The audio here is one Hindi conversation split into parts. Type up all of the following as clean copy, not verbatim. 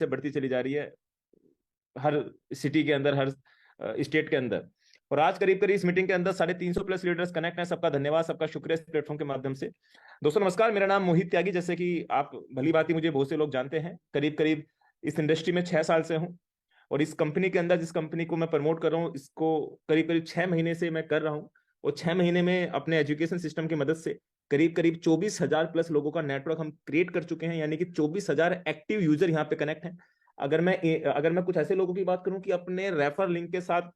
से बढ़ती चली जा रही है हर सिटी के अंदर, हर स्टेट के अंदर। और आज करीब करीब इस मीटिंग के अंदर 350 प्लस लीडर्स कनेक्ट हैं। सबका धन्यवाद, सबका शुक्रिया इस प्लेटफॉर्म के माध्यम से। दोस्तों नमस्कार, मेरा नाम मोहित त्यागी, जैसे कि आप भली भांति मुझे बहुत से लोग जानते हैं। करीब करीब इस इंडस्ट्री में 6 साल से हूं, और इस कंपनी के अंदर जिस कंपनी को मैं प्रमोट कर रहा हूँ, इसको करीब करीब 6 महीने से मैं कर रहा हूँ। और 6 महीने में अपने एजुकेशन सिस्टम की मदद से करीब करीब 24,000 प्लस लोगों का नेटवर्क हम क्रिएट कर चुके हैं, यानी कि 24,000 एक्टिव यूजर यहाँ पे कनेक्ट हैं। अगर मैं कुछ ऐसे लोगों की बात करूं कि अपने रेफर लिंक के साथ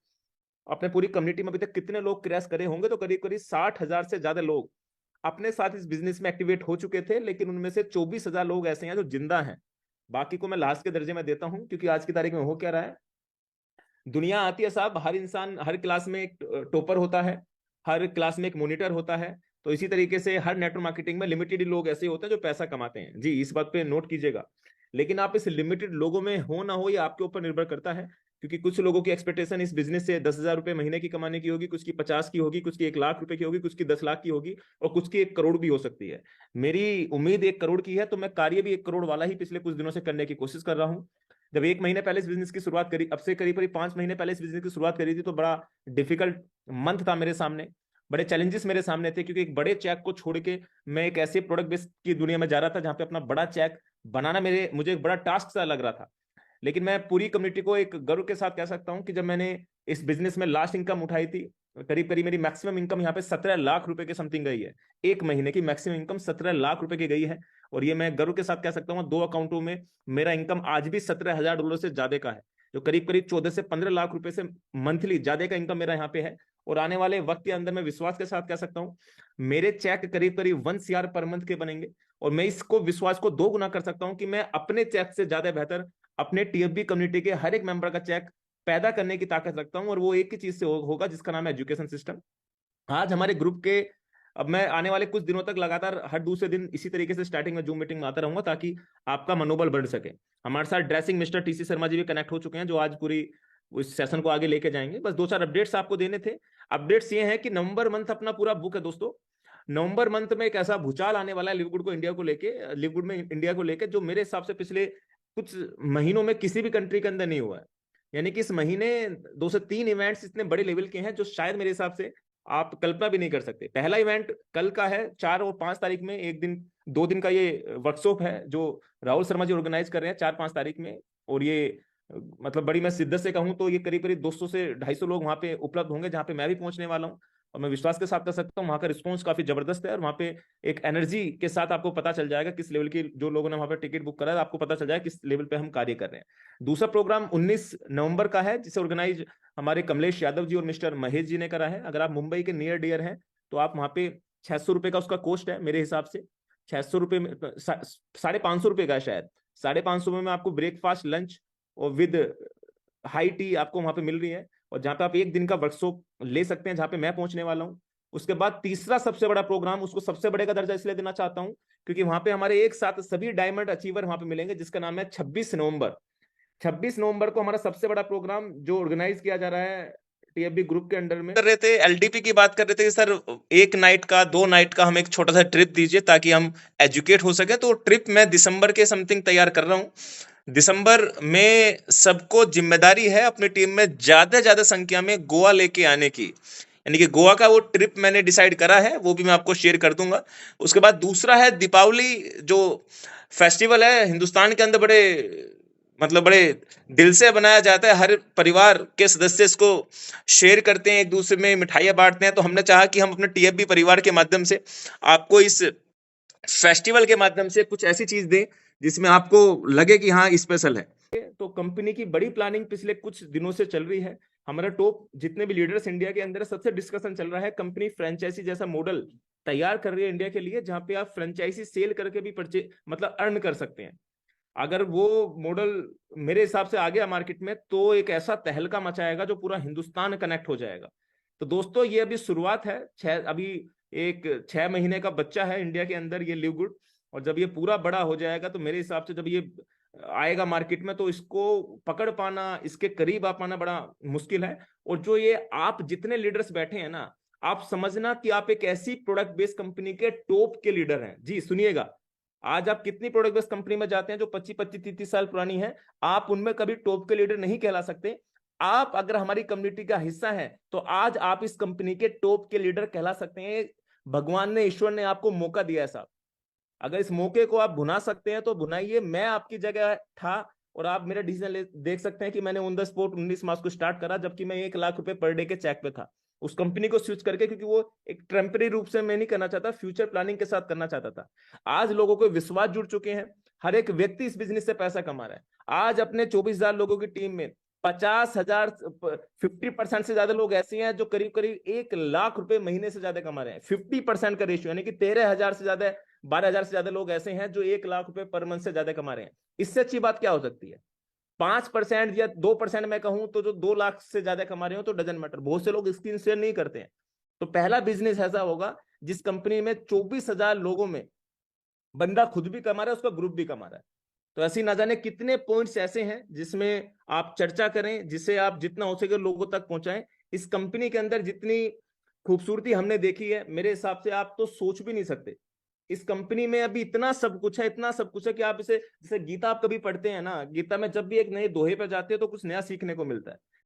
अपने पूरी कम्युनिटी में अभी तक कितने लोग क्रैश करे होंगे, तो करीब करीब 60,000 से ज्यादा लोग अपने साथ इस बिजनेस में एक्टिवेट हो चुके थे। लेकिन उनमें से 24,000 लोग ऐसे हैं जो जिंदा हैं। बाकी को मैं लास्ट के दर्जे में देता हूं, क्योंकि आज की तारीख में हो क्या रहा है, दुनिया आती है साहब, हर इंसान हर क्लास में एक टॉपर होता है, हर क्लास में एक मॉनिटर होता है। तो इसी तरीके से हर नेटवर्क मार्केटिंग में लिमिटेड लोग ऐसे होते हैं जो पैसा कमाते हैं। जी, इस बात पे नोट कीजिएगा। लेकिन आप इस लिमिटेड लोगों में हो ना हो, ये आपके ऊपर निर्भर करता है। क्योंकि कुछ लोगों की एक्सपेक्टेशन इस बिजनेस से 10,000 रुपए महीने की कमाने की होगी, कुछ की 50 की होगी, कुछ की 1 लाख रुपए की होगी, कुछ की 10 लाख की होगी, और कुछ की 1 करोड़ भी हो सकती है। मेरी उम्मीद 1 करोड़ की है, तो मैं कार्य भी 1 करोड़ वाला ही पिछले कुछ दिनों से करने की कोशिश कर रहा हूँ। जब 1 महीने पहले इस बिजनेस की शुरुआत करी, अब से करीब करीब 5 महीने पहले इस बिजनेस की शुरुआत करी थी, तो बड़ा डिफिकल्ट मंथ था मेरे सामने, बड़े चैलेंजेस मेरे सामने थे। क्योंकि एक बड़े चेक को छोड़ के मैं एक ऐसे प्रोडक्ट बेस की दुनिया में जा रहा था जहां पे अपना बड़ा चेक बनाना मुझे एक बड़ा टास्क सा लग रहा था। लेकिन मैं पूरी कम्युनिटी को एक गर्व के साथ कह सकता हूं कि जब मैंने इस बिजनेस में लास्ट इनकम उठाई थी, करीब करीब मेरी मैक्सिमम इनकम यहाँ पे 17 लाख रुपए के समथिंग गई है। 1 महीने की मैक्सिमम इनकम 17 लाख रुपए की गई है। और ये मैं गर्व के साथ कह सकता हूँ, 2 अकाउंटों में मेरा इनकम आज भी $17,000 से ज्यादा का है, जो करीब करीब 14 से 15 लाख रुपए से मंथली ज्यादा का इनकम मेरा यहाँ पे है। और आने वाले वक्त के अंदर मैं विश्वास के साथ कह सकता हूँ, मेरे चेक करीब करीब 1 CR पर मंथ के बनेंगे। और मैं इसको विश्वास को 2 गुना कर सकता हूँ कि मैं अपने चेक से ज्यादा बेहतर अपने TFB कम्युनिटी के हर एक मेंबर का चेक पैदा करने की ताकत रखता हूं। और वो एक ही चीज से होगा, जिसका नाम है एजुकेशन सिस्टम। आज हमारे ग्रुप के, अब मैं आने वाले कुछ दिनों तक लगातार हर दूसरे दिन इसी तरीके से स्टार्टिंग में जूम मीटिंग में आता रहूंगा, ताकि आपका मनोबल बढ़ सके। हमारे साथ dressing mister TC Sharma ji भी कनेक्ट हो चुके हैं, जो आज पूरी उस सेशन को आगे लेके जाएंगे। बस 2-4 अपडेट्स आपको देने थे। अपडेट्स ये हैं कि नवंबर मंथ अपना पूरा बुक है दोस्तों। नवंबर मंथ में एक ऐसा भूचाल आने वाला है लिवगुड में इंडिया को लेके, जो मेरे हिसाब से पिछले कुछ महीनों में किसी भी कंट्री के अंदर नहीं हुआ है। यानी कि इस महीने 2 से 3 इवेंट्स इतने बड़े लेवल के हैं, जो शायद मेरे हिसाब से आप कल्पना भी नहीं कर सकते। पहला इवेंट कल का है, 4 और 5 तारीख में, एक दिन 2 दिन का ये वर्कशॉप है जो राहुल शर्मा जी ऑर्गेनाइज कर रहे हैं 4-5 तारीख में। और ये मतलब बड़ी मैं शिद्दत से कहूं तो ये करीब करीब 200 से 250 लोग वहां पे उपलब्ध होंगे, जहां पे मैं भी पहुंचने वाला हूं। और मैं विश्वास के साथ कर सकता हूँ, वहां का रिस्पॉन्स काफी जबरदस्त है। और वहां पे एक एनर्जी के साथ आपको पता चल जाएगा किस लेवल की, जो लोगों ने वहां पे टिकट बुक करा है, आपको पता चल जाएगा किस लेवल पे हम कार्य कर रहे हैं। दूसरा प्रोग्राम 19 नवंबर का है, जिसे ऑर्गेनाइज हमारे कमलेश यादव जी और मिस्टर महेश जी ने करा है। अगर आप मुंबई के नियर डियर हैं, तो आप वहां पे 600 रुपए का उसका कॉस्ट है मेरे हिसाब से। 600 रुपए में 550 रुपए का है शायद। 550 में आपको ब्रेकफास्ट, लंच और विद हाई टी आपको वहां पे मिल रही है। और जहां पे आप एक दिन का वर्कशॉप ले सकते हैं, जहां पे मैं पहुंचने वाला हूं। उसके बाद तीसरा सबसे बड़ा प्रोग्राम, उसको सबसे बड़े का दर्जा इसलिए देना चाहता हूं क्योंकि वहां पे हमारे एक साथ सभी डायमंड अचीवर वहां पे मिलेंगे, जिसका नाम है 26 नवंबर। 26 नवंबर को हमारा सबसे बड़ा प्रोग्राम जो ऑर्गेनाइज किया जा रहा है TFB ग्रुप के अंडर में कर रहे थे, LDP की बात कर रहे थे कि सर 1 नाइट का 2 नाइट का हम एक छोटा सा ट्रिप दीजिए ताकि हम एजुकेट हो सके। तो ट्रिप मैं दिसंबर के समथिंग तैयार कर रहा हूँ। दिसंबर में सबको जिम्मेदारी है अपनी टीम में ज्यादा संख्या में गोवा लेके आने की। यानी कि गोवा का वो ट्रिप मैंने डिसाइड करा है, वो भी मैं आपको शेयर कर दूंगा। उसके बाद दूसरा है दीपावली, जो फेस्टिवल है हिंदुस्तान के अंदर बड़े बड़े दिल से बनाया जाता है। हर परिवार के सदस्य इसको शेयर करते हैं, एक दूसरे में मिठाइयां बांटते हैं। तो हमने चाहा कि हम अपने TFB परिवार के माध्यम से आपको इस फेस्टिवल के माध्यम से कुछ ऐसी चीज दें जिसमें आपको लगे कि हाँ स्पेशल है। तो कंपनी की बड़ी प्लानिंग पिछले कुछ दिनों से चल रही है। हमारा टॉप जितने भी लीडर्स इंडिया के अंदर है, सबसे डिस्कशन चल रहा है। कंपनी फ्रेंचाइजी जैसा मॉडल तैयार कर रही है इंडिया के लिए, जहां पे आप फ्रेंचाइजी सेल करके भी परचे अर्न कर सकते हैं। अगर वो मॉडल मेरे हिसाब से आ गया मार्केट में, तो एक ऐसा तहलका मचाएगा जो पूरा हिंदुस्तान कनेक्ट हो जाएगा। तो दोस्तों ये अभी शुरुआत है। अभी एक 6 महीने का बच्चा है इंडिया के अंदर ये लिव गुड। और जब ये पूरा बड़ा हो जाएगा, तो मेरे हिसाब से जब ये आएगा मार्केट में, तो इसको पकड़ पाना, इसके करीब आ पाना बड़ा मुश्किल है। और जो ये आप जितने लीडर्स बैठे हैं ना, आप समझना कि आप एक ऐसी प्रोडक्ट बेस्ड कंपनी के टॉप के लीडर हैं। जी सुनिएगा, आज आप कितनी प्रोडक्ट बेस्ड कंपनी में जाते हैं जो 25-25-30 साल पुरानी है, आप उनमें कभी टॉप के लीडर नहीं कहला सकते। आप अगर हमारी कम्युनिटी का हिस्सा है तो आज आप इस कंपनी के टॉप के लीडर कहला सकते हैं। भगवान ने, ईश्वर ने आपको मौका दिया है साहब। अगर इस मौके को आप भुना सकते हैं तो भुनाइए। मैं आपकी जगह था और आप मेरा डिसीजन देख सकते हैं कि मैंने ऑन द स्पॉट 19 मार्च को स्टार्ट करा, जबकि मैं 1 लाख रुपए पर डे के चेक पे था। उस कंपनी को स्विच करके, क्योंकि वो एक टेम्परेरी रूप से मैं नहीं करना चाहता, फ्यूचर प्लानिंग के साथ करना चाहता था। आज लोगों को विश्वास जुड़ चुके हैं, हर एक व्यक्ति इस बिजनेस से पैसा कमा रहा है। आज अपने 24,000 लोगों की टीम में 50,000, 50% से ज्यादा लोग ऐसे हैं जो करीब करीब 1 लाख रुपए महीने से ज्यादा कमा रहे हैं। 50% का रेशियो, यानी कि 13,000 से ज्यादा, 12,000 से ज्यादा लोग ऐसे हैं जो 1 लाख रुपए पर मंथ से ज्यादा कमा रहे हैं। इससे अच्छी बात क्या हो सकती है? 5% या 2% मैं कहूं तो जो 2 लाख से ज्यादा कमा रहे हो तो डजन मैटर। बहुत से लोग स्क्रीन शेयर नहीं करते हैं। तो पहला बिजनेस ऐसा होगा जिस कंपनी में 24,000 लोगों में बंदा खुद भी कमा रहा है, उसका ग्रुप भी कमा रहा है। तो ऐसी ना जाने कितने पॉइंट्स ऐसे हैं जिसमें आप चर्चा करें, जिसे आप जितना हो सके लोगों तक पहुंचाएं। इस कंपनी के अंदर जितनी खूबसूरती हमने देखी है, मेरे हिसाब से आप तो सोच भी नहीं सकते। इस कंपनी में अभी इतना सब कुछ है, इतना सब कुछ है कि आप इसे, जैसे गीता आप कभी पढ़ते हैं ना, गीता में जब भी एक नए दोहे पे जाते हैं तो कुछ नया सीखने को मिलता है।